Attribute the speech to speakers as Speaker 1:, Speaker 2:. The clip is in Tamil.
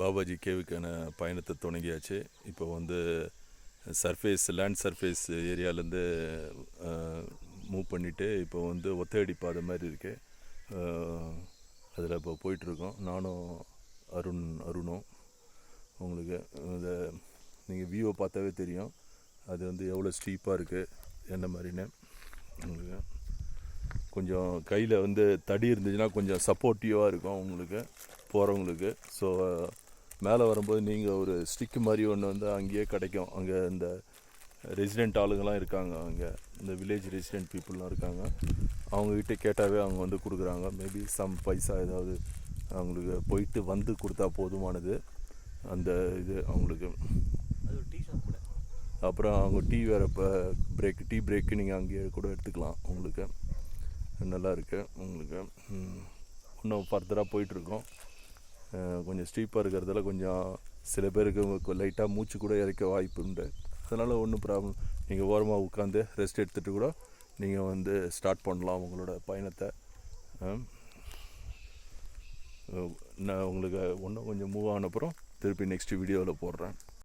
Speaker 1: பாபாஜி கேவுக்கான பயணத்தை தொடங்கியாச்சு. இப்போ வந்து லேண்ட் சர்ஃபேஸ் ஏரியாலேருந்து மூவ் பண்ணிவிட்டு இப்போ வந்து ஒத்தையடி பாதை மாதிரி இருக்குது. அதில் இப்போ போயிட்டுருக்கோம். நானும் அருணும். உங்களுக்கு இந்த நீங்கள் வியூவை பார்த்தாவே தெரியும் அது வந்து எவ்வளோ ஸ்டீப்பாக இருக்குது என்ன மாதிரின்னு. உங்களுக்கு கொஞ்சம் கையில் வந்து தடி இருந்துச்சுன்னா கொஞ்சம் சப்போர்ட்டிவாக இருக்கும் உங்களுக்கு போகிறவங்களுக்கு. ஸோ மேலே வரும்போது நீங்கள் ஒரு ஸ்டிக்கு மாதிரி ஒன்று வந்து அங்கேயே கிடைக்கும். அங்கே இந்த ரெசிடெண்ட் ஆளுங்கள்லாம் இருக்காங்க, அங்கே இந்த வில்லேஜ் ரெசிடெண்ட் பீப்புளெலாம் இருக்காங்க. அவங்கக்கிட்ட கேட்டாவே அவங்க வந்து கொடுக்குறாங்க. மேபி சம் பைசா ஏதாவது அவங்களுக்கு போயிட்டு வந்து கொடுத்தா போதுமானது அந்த இது அவங்களுக்கு. அப்புறம் அவங்க டீ வேறு இப்போ டீ பிரேக்கு நீங்கள் அங்கேயே கூட எடுத்துக்கலாம். உங்களுக்கு நல்லா இருக்குது. உங்களுக்கு இன்னும் ஃபர்தராக போயிட்டுருக்கோம். கொஞ்சம் ஸ்டீப்பாக இருக்கிறதால கொஞ்சம் சில பேருக்கு லைட்டாக மூச்சு கூட இறக்க வாய்ப்பு உண்டு. அதனால் ஒன்றும் ப்ராப்ளம். நீங்கள் ஓரமாக உட்காந்து ரெஸ்ட் எடுத்துகிட்டு கூட நீங்கள் வந்து ஸ்டார்ட் பண்ணலாம் உங்களோட பயணத்தை. நான் உங்களுக்கு இன்னும் கொஞ்சம் மூவ் ஆன அப்புறம் திருப்பி நெக்ஸ்ட் வீடியோவில் போடுறேன்.